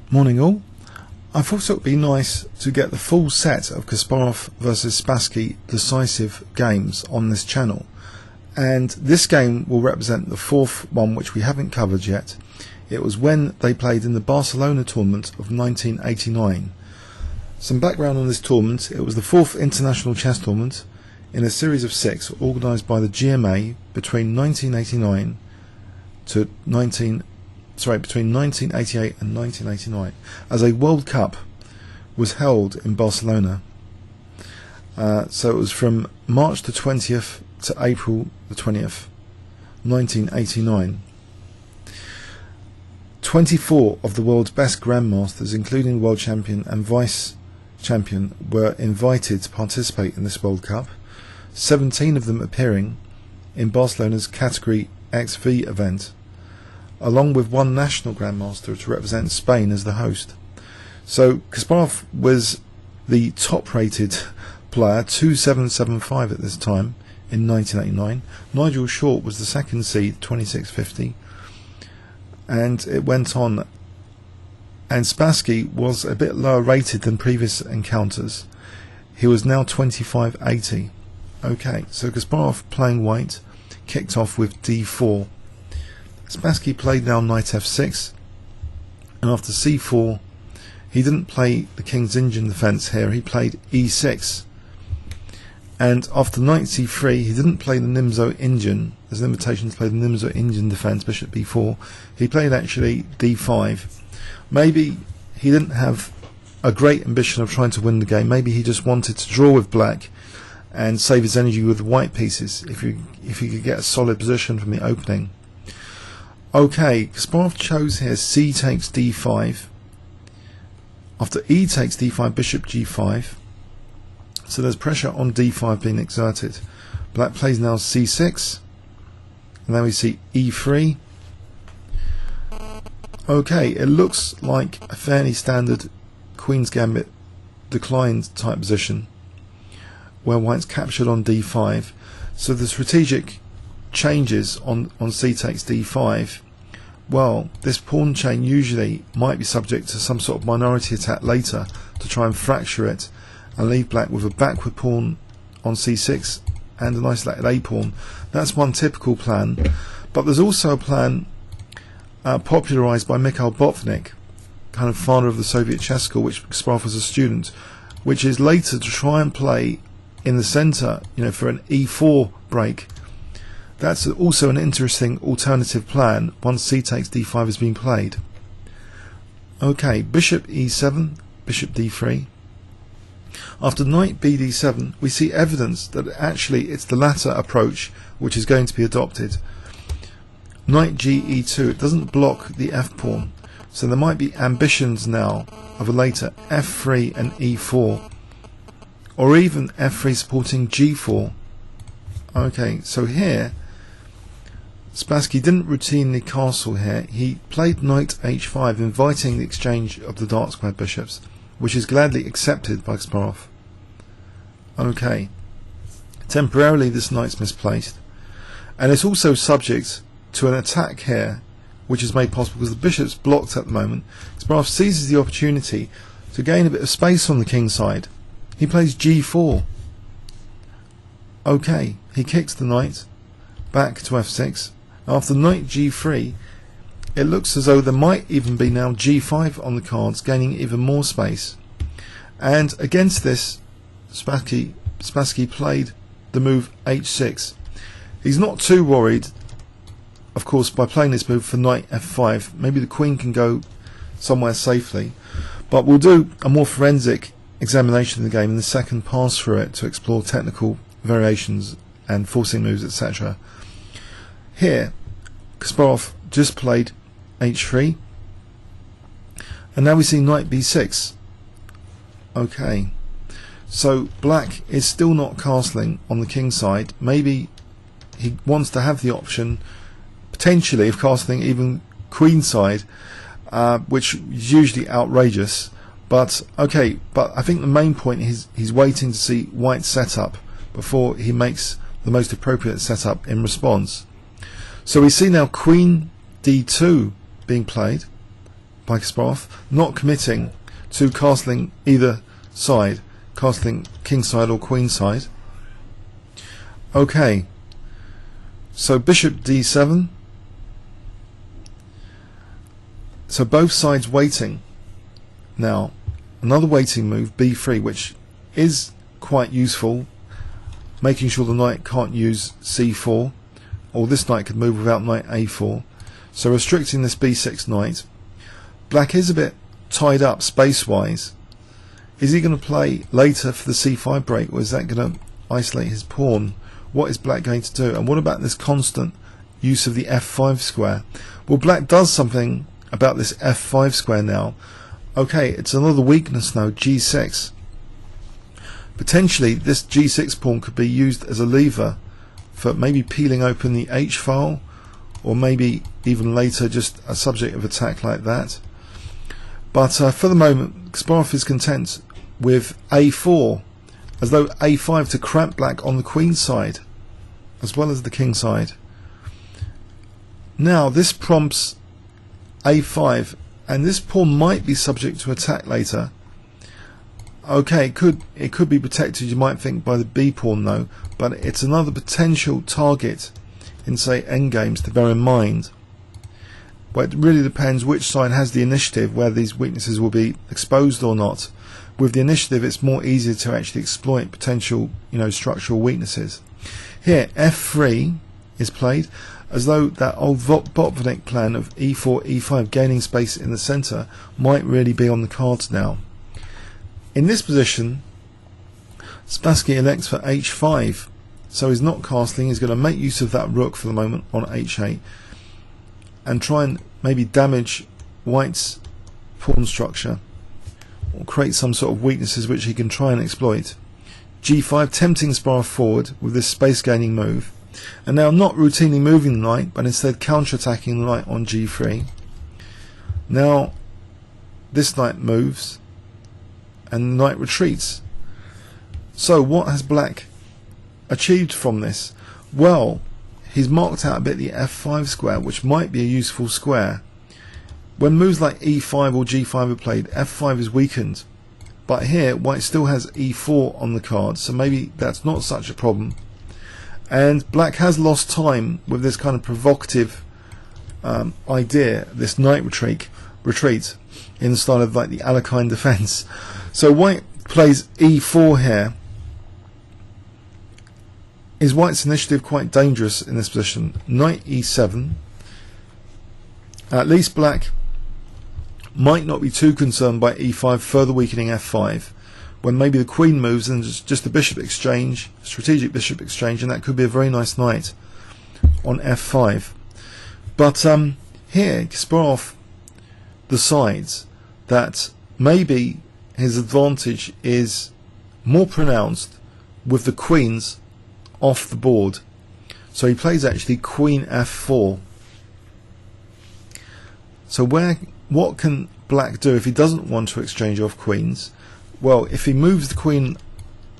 Morning all. I thought it would be nice to get the full set of Kasparov versus Spassky decisive games on this channel, and this game will represent the fourth one which we haven't covered yet. It was when they played in the Barcelona tournament of 1989. Some background on this tournament: it was the fourth international chess tournament in a series of 6 organised by the GMA between 1989 to between 1988 and 1989, as a World Cup was held in Barcelona. So it was from March the 20th to April the 20th, 1989. 24 of the world's best grandmasters, including world champion and vice champion, were invited to participate in this World Cup, 17 of them appearing in Barcelona's Category XV event, along with one national grandmaster to represent Spain as the host. So Kasparov was the top rated player, 2775 at this time in 1989. Nigel Short was the second seed, 2650, and it went on. And Spassky was a bit lower rated than previous encounters. He was now 2580. Okay, so Kasparov, playing white, kicked off with d4. Spassky played now knight f6, and after c4 he didn't play the king's Indian defence here, he played e6, and after knight c3 he didn't play the Nimzo Indian. There's an invitation to play the Nimzo Indian defence, bishop b4. He played actually d5. Maybe he didn't have a great ambition of trying to win the game. Maybe he just wanted to draw with black and save his energy with white pieces if he could get a solid position from the opening. Okay, Kasparov chose here c takes d5. After e takes d5, bishop g5. So there's pressure on d5 being exerted. Black plays now c6, and then we see e3. Okay, it looks like a fairly standard Queen's Gambit declined type position, where white's captured on d5. So the strategic changes on c takes d5. Well, this pawn chain usually might be subject to some sort of minority attack later to try and fracture it and leave black with a backward pawn on c6 and an isolated a pawn. That's one typical plan, but there's also a plan popularised by Mikhail Botvinnik, kind of father of the Soviet chess school, which Kasparov was a student, which is later to try and play in the centre, for an e4 break. That's also an interesting alternative plan once c takes d5 has been played. Okay, bishop e7, bishop d3. After knight bd7, we see evidence that actually it's the latter approach which is going to be adopted. Knight ge2, it doesn't block the f pawn, so there might be ambitions now of a later f3 and e4, or even f3 supporting g4. Okay, so here Spassky didn't routinely castle here. He played knight h5, inviting the exchange of the dark squared bishops, which is gladly accepted by Kasparov. Okay, temporarily this knight's misplaced, and it's also subject to an attack here, which is made possible because the bishop's blocked at the moment. Kasparov seizes the opportunity to gain a bit of space on the king side. He plays g4. Okay, he kicks the knight back to f6. After knight g3, it looks as though there might even be now g5 on the cards, gaining even more space. And against this, Spassky played the move h6. He's not too worried, of course, by playing this move for knight f5. Maybe the queen can go somewhere safely, but we'll do a more forensic examination of the game in the second pass through it to explore technical variations and forcing moves, etc. Here, Kasparov just played h3, and now we see knight b6. Okay, so black is still not castling on the king side. Maybe he wants to have the option potentially of castling even queen side, which is usually outrageous, but okay. But I think the main point is he's waiting to see white's setup before he makes the most appropriate setup in response. So we see now queen d2 being played, by Kasparov, not committing to castling either side, castling king side or queen side. Okay, so bishop d7. So both sides waiting. Now, another waiting move, b3, which is quite useful, making sure the knight can't use c4, or this knight could move without knight a4. So restricting this b6 knight. Black is a bit tied up space-wise. Is he going to play later for the c5 break, or is that going to isolate his pawn? What is Black going to do? And what about this constant use of the f5 square? Well, Black does something about this f5 square now. Okay, it's another weakness now, g6. Potentially this g6 pawn could be used as a lever for maybe peeling open the h file, or maybe even later just a subject of attack like that. But for the moment, Kasparov is content with a4, as though a5 to cramp Black on the queen side as well as the king side. Now this prompts a5, and this pawn might be subject to attack later. Okay, it could be protected, you might think, by the b pawn though, but it's another potential target in, say, endgames to bear in mind. But it really depends which side has the initiative, whether these weaknesses will be exposed or not. With the initiative, it's more easier to actually exploit potential, structural weaknesses. Here, f3 is played, as though that old Botvinnik plan of e4, e5 gaining space in the centre might really be on the cards now. In this position, Spassky elects for h5, so he's not castling. He's going to make use of that rook for the moment on h8 and try and maybe damage White's pawn structure or create some sort of weaknesses which he can try and exploit. g5, tempting Kasparov forward with this space gaining move, and now not routinely moving the knight but instead counter-attacking the knight on g3. Now this knight moves and the knight retreats. So what has Black achieved from this? Well, he's marked out a bit the f5 square, which might be a useful square. When moves like e5 or g5 are played, f5 is weakened, but here White still has e4 on the card, so maybe that's not such a problem. And Black has lost time with this kind of provocative idea, this knight retreat in the style of like the Alekhine defense. So White plays e4 here. Is White's initiative quite dangerous in this position? Knight e7. At least Black might not be too concerned by e5 further weakening f5, when maybe the queen moves and just a bishop exchange, strategic bishop exchange, and that could be a very nice knight on f5. But here Kasparov decides that maybe his advantage is more pronounced with the queens off the board. So he plays actually queen f4. So what can Black do if he doesn't want to exchange off queens? Well, if he moves the queen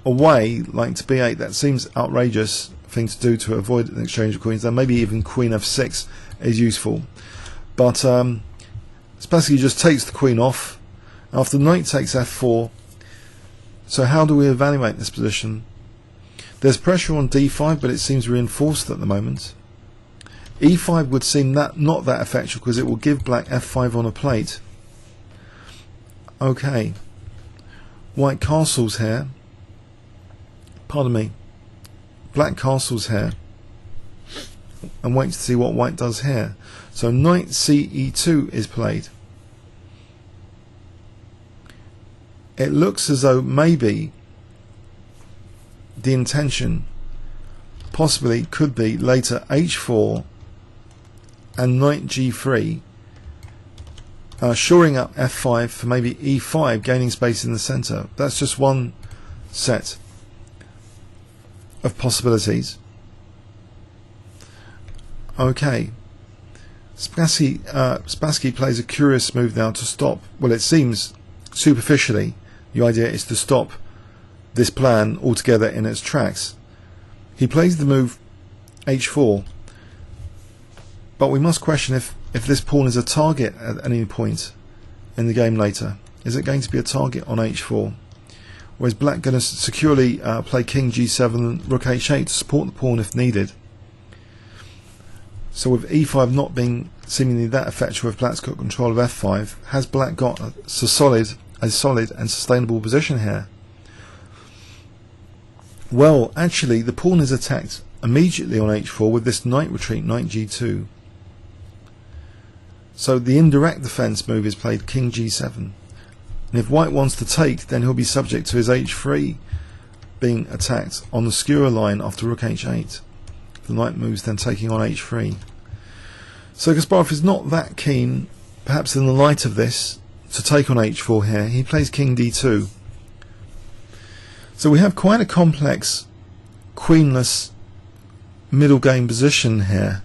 away, like to b8, that seems outrageous thing to do to avoid an exchange of queens. Then maybe even queen f6 is useful. But Spassky just takes the queen off after knight takes f4. So how do we evaluate this position? There's pressure on d5, but it seems reinforced at the moment. e5 would seem not that effectual because it will give Black f5 on a plate. Okay, White castles here. Pardon me. Black castles here and waits to see what White does here. So knight ce2 is played. It looks as though maybe the intention possibly could be later h4 and knight g3, shoring up f5 for maybe e5, gaining space in the centre. That's just one set of possibilities. Okay, Spassky plays a curious move now to stop. Well, it seems superficially the idea is to stop this plan altogether in its tracks. He plays the move h4, but we must question if this pawn is a target at any point. in the game later? Is it going to be a target on h4? Or is black going to securely play king g7 and rook h8 to support the pawn if needed? So with e5 not being seemingly that effective if black's got control of f5, has black got a solid and sustainable position here? Well, actually the pawn is attacked immediately on h4 with this knight retreat, knight g2. So the indirect defense move is played king g7. And if white wants to take, then he'll be subject to his h3 being attacked on the skewer line after rook h8. The knight moves then taking on h3. So Kasparov is not that keen, perhaps in the light of this, to take on h4 here. He plays king d2. So we have quite a complex queenless middle game position here.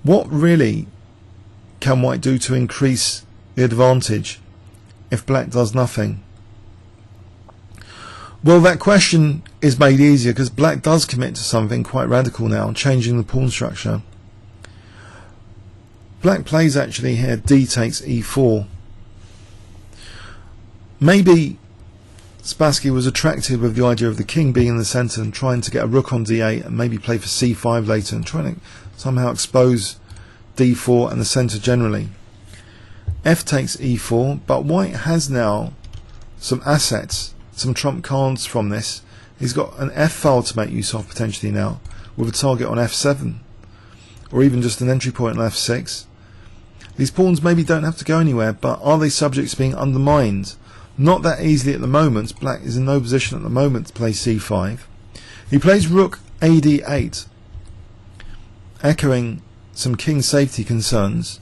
What really can white do to increase the advantage if black does nothing? Well, that question is made easier because black does commit to something quite radical now, changing the pawn structure. Black plays actually here d takes e4. Maybe Spassky was attracted with the idea of the king being in the centre and trying to get a rook on d8 and maybe play for c5 later and trying to somehow expose d4 and the centre generally. F takes e4, but white has now some assets, some trump cards from this. He's got an f file to make use of potentially now, with a target on f7, or even just an entry point on f6. These pawns maybe don't have to go anywhere, but are they subject to being undermined? Not that easily at the moment. Black is in no position at the moment to play c5. He plays rook ad8, echoing some king safety concerns.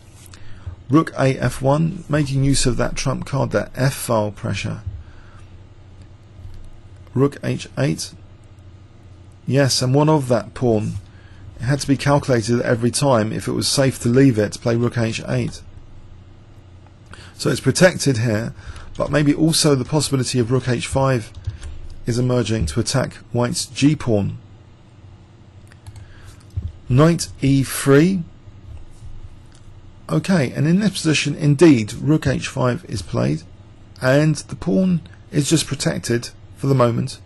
Rook a f1, making use of that trump card, that f file pressure. Rook h8. Yes, and one of that pawn, it had to be calculated every time if it was safe to leave it to play rook h8. So it's protected here, but maybe also the possibility of rook h5 is emerging to attack white's g pawn. Knight e3. Okay, and in this position indeed rook h5 is played, and the pawn is just protected for the moment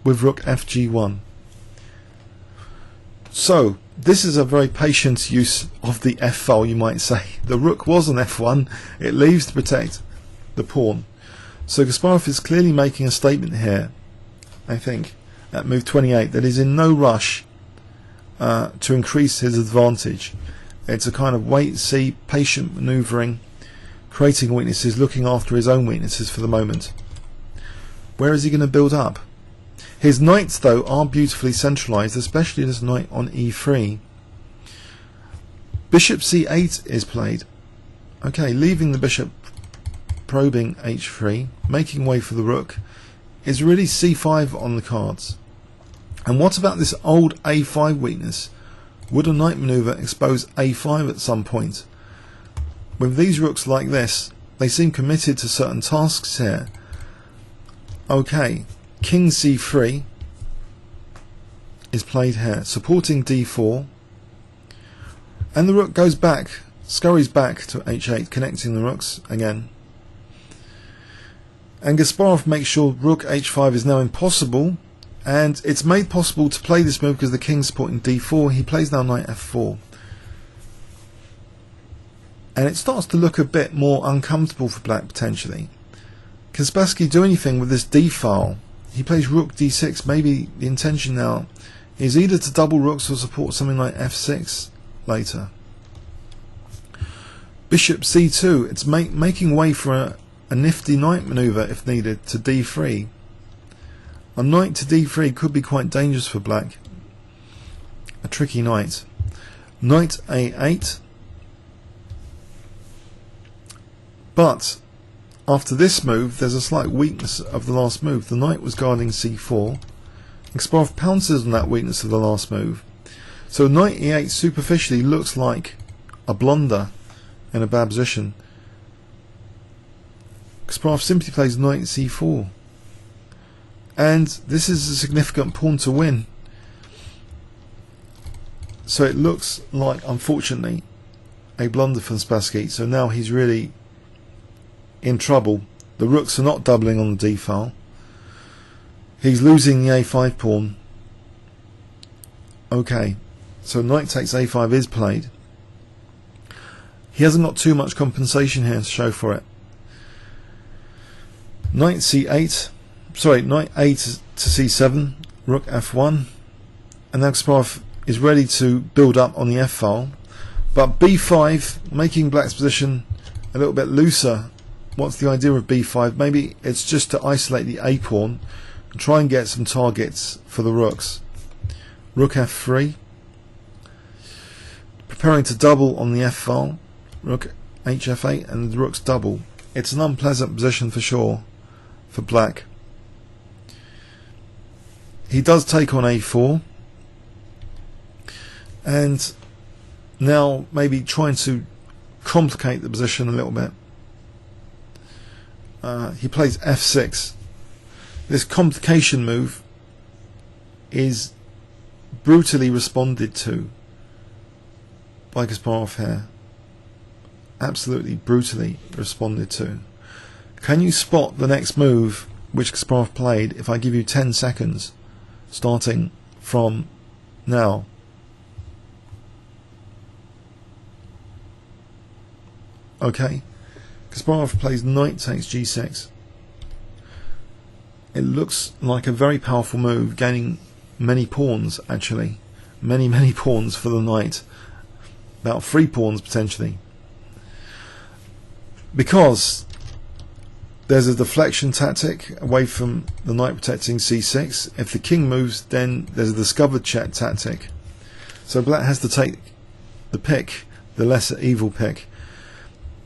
with rook fg1. So this is a very patient use of the f file, you might say. The rook was on f1, it leaves to protect the pawn. So Kasparov is clearly making a statement here, I think, at move 28, that he's in no rush to increase his advantage. It's a kind of wait, see, patient manoeuvring, creating weaknesses, looking after his own weaknesses for the moment. Where is he going to build up? His knights, though, are beautifully centralised, especially this knight on e3. Bishop c8 is played. Okay, leaving the bishop probing h3, making way for the rook, is really c5 on the cards. And what about this old a5 weakness? Would a knight manoeuvre expose a5 at some point? With these rooks like this, they seem committed to certain tasks here. Okay, king c3 is played here, supporting d4, and the rook goes back, scurries back to h8, connecting the rooks again. And Kasparov makes sure rook h5 is now impossible, and it's made possible to play this move because the king's supporting d4. He plays now knight f4, and it starts to look a bit more uncomfortable for black potentially. Can Spassky do anything with this d file? He plays rook d6. Maybe the intention now is either to double rooks or support something like f6 later. Bishop c2. It's making way for a nifty knight manoeuvre if needed to d3. A knight to d3 could be quite dangerous for black. A tricky knight. Knight a8. But after this move, there's a slight weakness of the last move. The knight was guarding c4. Kasparov pounces on that weakness of the last move. So knight e8 superficially looks like a blunder in a bad position. Kasparov simply plays knight c4. And this is a significant pawn to win. So it looks like, unfortunately, a blunder from Spassky, so now he's really in trouble. The rooks are not doubling on the d file. He's losing the a5 pawn. Okay, so knight takes a5 is played. He hasn't got too much compensation here to show for it. Knight c8, sorry, knight a to c7, rook f1, and now Kasparov is ready to build up on the f file, but b5, making black's position a little bit looser. What's the idea of b5? Maybe it's just to isolate the a pawn and try and get some targets for the rooks. Rook f3, preparing to double on the f file. Rook hf8 and the rook's double. It's an unpleasant position for sure for black. He does take on a4, and now maybe trying to complicate the position a little bit. He plays f6. This complication move is brutally responded to by Kasparov here. Absolutely brutally responded to. Can you spot the next move which Kasparov played if I give you 10 seconds starting from now? Okay, Kasparov plays knight takes g6. It looks like a very powerful move, gaining many pawns actually. Many pawns for the knight. About 3 pawns potentially. Because there's a deflection tactic away from the knight protecting c6. If the king moves, then there's a discovered check tactic. So black has to take the pick, the lesser evil pick.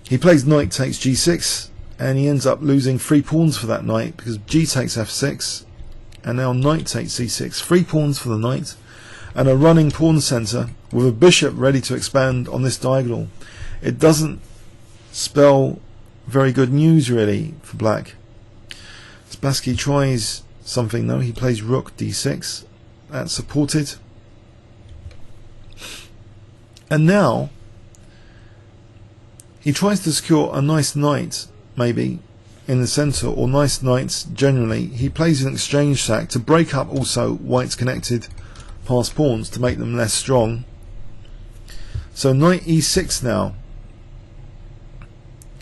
He plays knight takes g6, and he ends up losing 3 pawns for that knight because g takes f6, and now knight takes c6. 3 pawns for the knight, and a running pawn centre with a bishop ready to expand on this diagonal. It doesn't spell very good news really for black. Spassky tries something though. He plays rook d6. That's supported. And now he tries to secure a nice knight maybe in the centre, or nice knights generally. He plays an exchange sack to break up also white's connected passed pawns to make them less strong. So knight e6 now.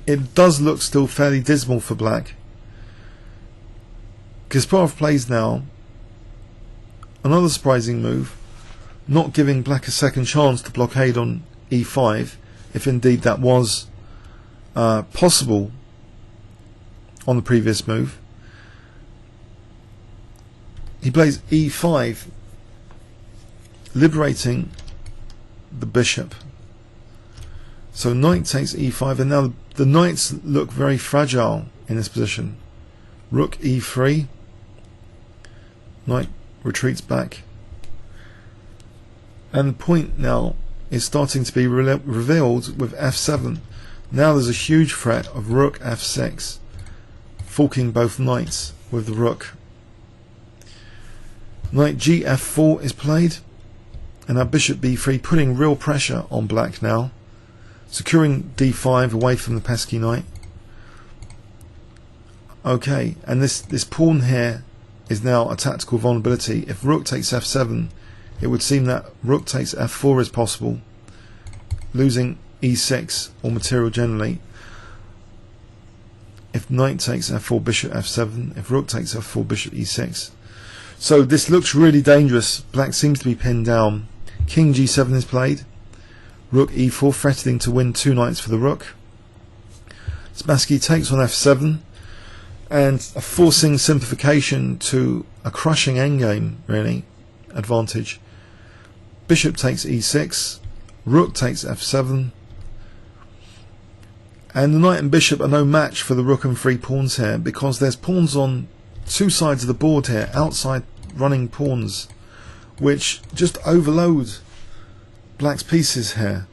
It does look still fairly dismal for black. Kasparov plays now another surprising move, not giving black a second chance to blockade on e5, if indeed that was possible on the previous move. He plays e5, liberating the bishop. So knight takes e5, and now the knights look very fragile in this position. Rook e3, knight retreats back, and the point now is starting to be revealed with f7. Now there's a huge threat of rook f6, forking both knights with the rook. Knight gf4 is played, and now bishop b3, putting real pressure on black now, securing d5 away from the pesky knight. Okay, and this pawn here is now a tactical vulnerability. If rook takes f7, it would seem that rook takes f4 is possible, losing e6 or material generally. If knight takes f4, bishop f7. If rook takes f4, bishop e6. So this looks really dangerous. Black seems to be pinned down. King g7 is played. Rook e4, threatening to win 2 knights for the rook. Spassky takes on f7, and a forcing simplification to a crushing endgame, really, advantage. Bishop takes e6, rook takes f7, and the knight and bishop are no match for the rook and 3 pawns here, because there's pawns on 2 sides of the board here, outside running pawns, which just overload black's pieces here.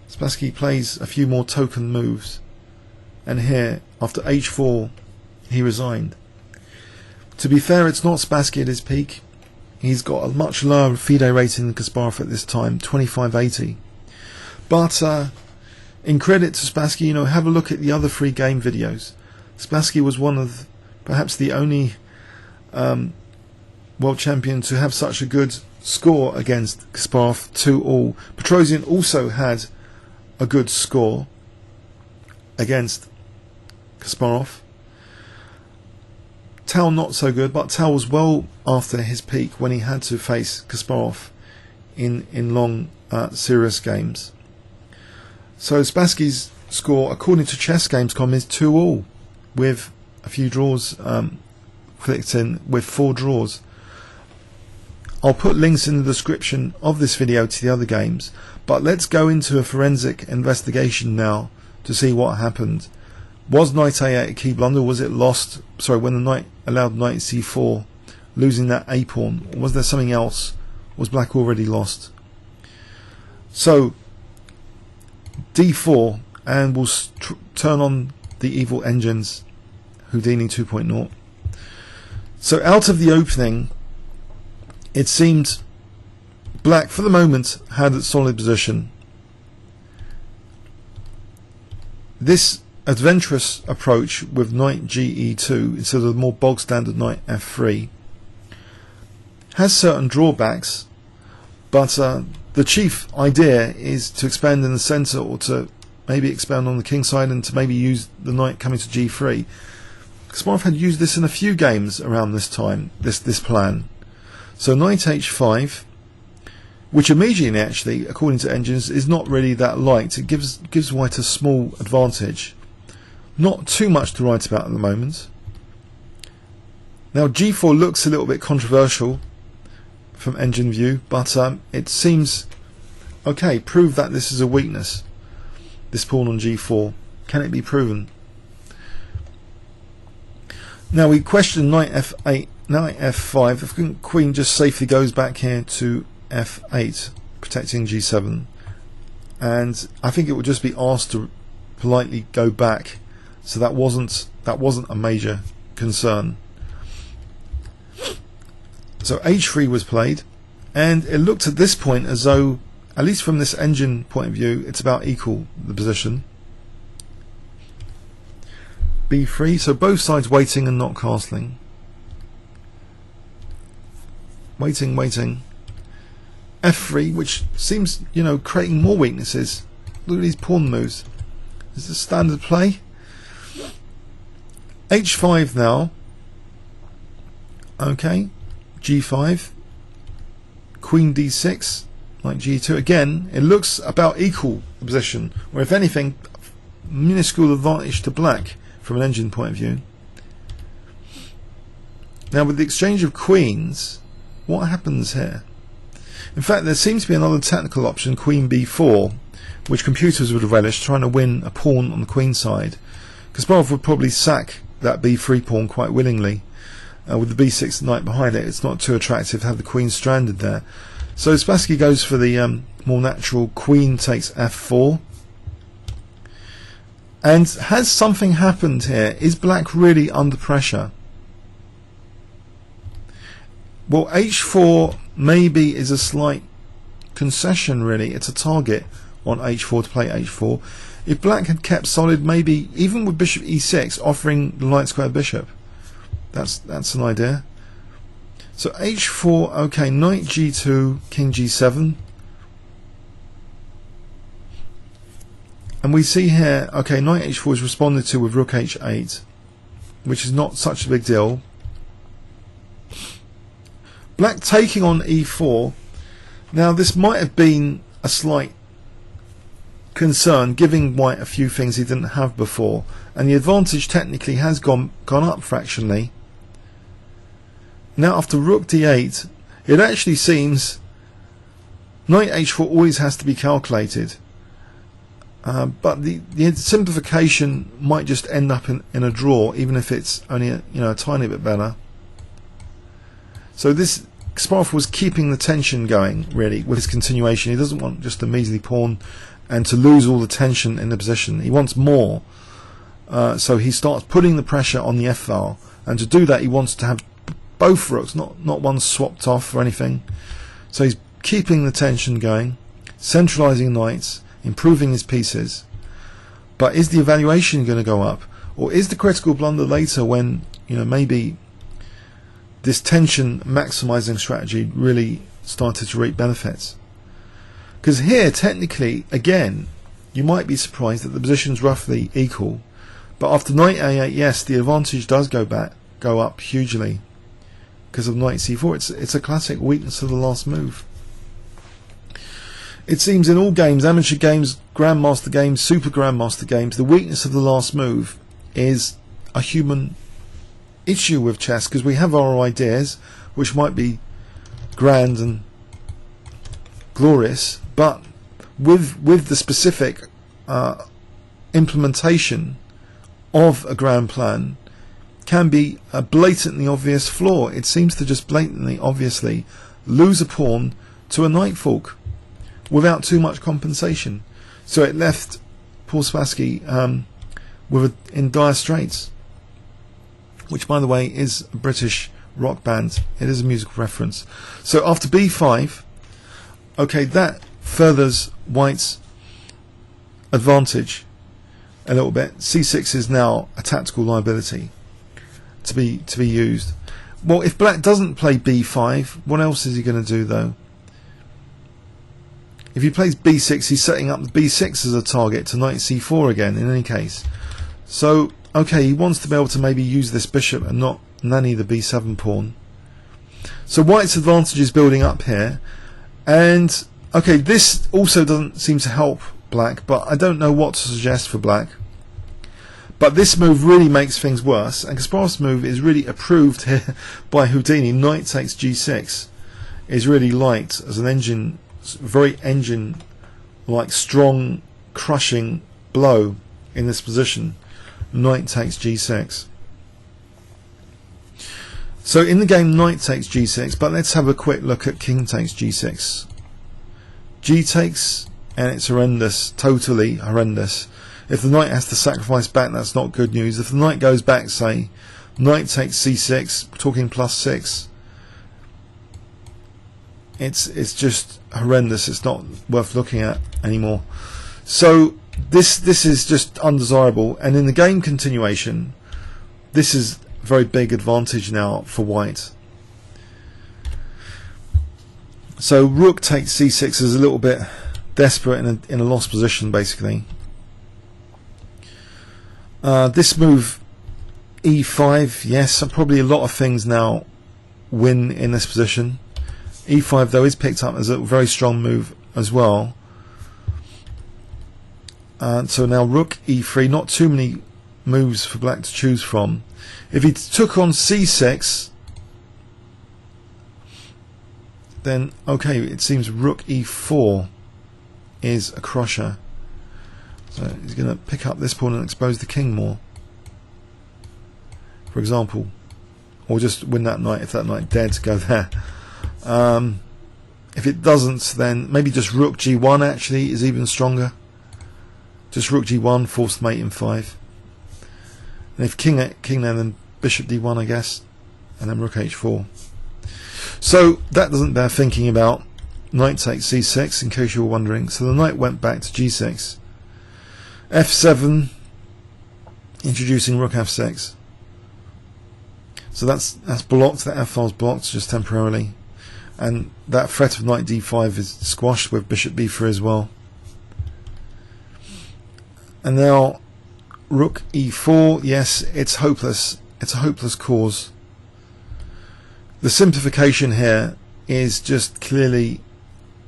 Spassky plays a few more token moves, and here, after h4, he resigned. To be fair, it's not Spassky at his peak. He's got a much lower FIDE rating than Kasparov at this time, 2580. But in credit to Spassky, you know, have a look at the other 3 game videos. Spassky was one of perhaps the only world champion to have such a good score against Kasparov, 2-all. Petrosian also had a good score against Kasparov. Tal not so good, but Tal was well after his peak when he had to face Kasparov in long serious games. So Spassky's score, according to chessgames.com, is 2-all with a few draws clicked in, with 4 draws. I'll put links in the description of this video to the other games, but let's go into a forensic investigation now to see what happened. Was knight a8 a key blunder? Was it lost? Sorry, when the knight allowed knight c4, losing that a pawn? Or was there something else? Was black already lost? So d4, and we'll turn on the evil engines, Houdini 2.0. So out of the opening, it seemed black for the moment had a solid position. This adventurous approach with knight ge2 instead of the more bog standard knight f3 has certain drawbacks, but the chief idea is to expand in the center, or to maybe expand on the king side, and to maybe use the knight coming to g3. Kasparov had used this in a few games around this time, this plan. So knight h5, which immediately, actually, according to engines, is not really that liked. It gives white a small advantage. Not too much to write about at the moment. Now g4 looks a little bit controversial from engine view, but it seems okay. Prove that this is a weakness, this pawn on g4. Can it be proven? Now we question knight f8, knight f5. The queen just safely goes back here to f8, protecting g7, and I think it would just be asked to politely go back. So that wasn't a major concern. So h3 was played, and it looked at this point as though, at least from this engine point of view, it's about equal, the position. b3, so both sides waiting and not castling. Waiting. f3, which seems, you know, creating more weaknesses. Look at these pawn moves. Is this standard play? h5 now. Okay, g5, queen d6, knight g2. Again, it looks about equal position, or if anything, minuscule advantage to black from an engine point of view. Now with the exchange of queens, what happens here? In fact, there seems to be another technical option, queen b4, which computers would relish, trying to win a pawn on the queen side. Kasparov would probably sack that b3 pawn quite willingly. With the b6 knight behind it, it's not too attractive to have the queen stranded there. So Spassky goes for the more natural queen takes f4. And has something happened here? Is black really under pressure? Well, h4 maybe is a slight concession, really. It's a target on h4 to play h4. If black had kept solid, maybe even with bishop e6, offering the light square bishop. That's an idea. So h4, okay, knight g2, king g7. And we see here, okay, knight h4 is responded to with rook h8, which is not such a big deal. Black taking on e4. Now this might have been a slight concern, giving white a few things he didn't have before, and the advantage technically has gone up fractionally. Now after rook d8, it actually seems knight h4 always has to be calculated, but the simplification might just end up in a draw, even if it's only a tiny bit better. So this Kasparov was keeping the tension going, really, with his continuation. He doesn't want just a measly pawn and to lose all the tension in the position. He wants more. So he starts putting the pressure on the f-file, and to do that he wants to have both rooks, not one swapped off or anything. So he's keeping the tension going, centralizing knights, improving his pieces. But is the evaluation going to go up, or is the critical blunder later when, you know, maybe this tension maximizing strategy really started to reap benefits? Because here, technically, again, you might be surprised that the position's roughly equal, but after knight a8, yes, the advantage does go up hugely because of knight c4. It's a classic weakness of the last move. It seems in all games, amateur games, grandmaster games, super grandmaster games, the weakness of the last move is a human issue with chess, because we have our ideas which might be grand and glorious, but with the specific implementation of a grand plan can be a blatantly obvious flaw. It seems to just blatantly obviously lose a pawn to a knight fork without too much compensation. So it left poor Spassky in dire straits, which, by the way, is a British rock band. It is a musical reference. So after b5, okay, that furthers White's advantage a little bit. c6 is now a tactical liability to be used. Well, if Black doesn't play b5, what else is he going to do though? If he plays b6, he's setting up the b6 as a target to knight c4 again in any case. So, okay, he wants to be able to maybe use this bishop and not nanny the b7 pawn. So White's advantage is building up here. And, okay, this also doesn't seem to help Black, but I don't know what to suggest for Black. But this move really makes things worse, and Kasparov's move is really approved here by Houdini. Knight takes g6 is really liked as an engine, very engine-like, strong, crushing blow in this position. Knight takes g6. So in the game, knight takes g6, but let's have a quick look at king takes g6. G takes, and it's horrendous, totally horrendous. If the knight has to sacrifice back, that's not good news. If the knight goes back, say, knight takes c6, we're talking +6. It's just horrendous. It's not worth looking at anymore. So this is just undesirable. And in the game continuation, this is a very big advantage now for White. So rook takes c6 is a little bit desperate in a lost position, basically. This move, e5, yes, probably a lot of things now win in this position. e5 though is picked up as a very strong move as well. So now rook e3, not too many moves for Black to choose from. If he took on c6, then okay, it seems rook e4 is a crusher. So he's going to pick up this pawn and expose the king more, for example, or just win that knight if that knight dared to go there. If it doesn't, then maybe just rook g1 actually is even stronger. Just rook g1, forced mate in 5. And if king there, then bishop d1, I guess, and then rook h4. So that doesn't bear thinking about. Knight takes c6, in case you were wondering. So the knight went back to g6. f7, introducing rook f6. So that's blocked. That f-file's blocked just temporarily, and that threat of knight d5 is squashed with bishop b3 as well. And now rook e4. Yes, it's hopeless. It's a hopeless cause. The simplification here is just clearly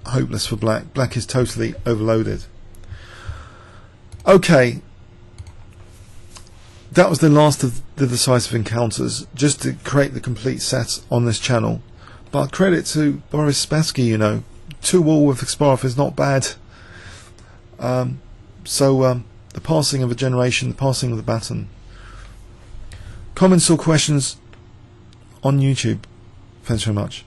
hopeless for Black. Black is totally overloaded. Okay, that was the last of the decisive encounters, just to create the complete set on this channel. But credit to Boris Spassky, you know, 2-all with Kasparov is not bad. The passing of a generation, the passing of the baton. Comments or questions on YouTube. Thanks very much.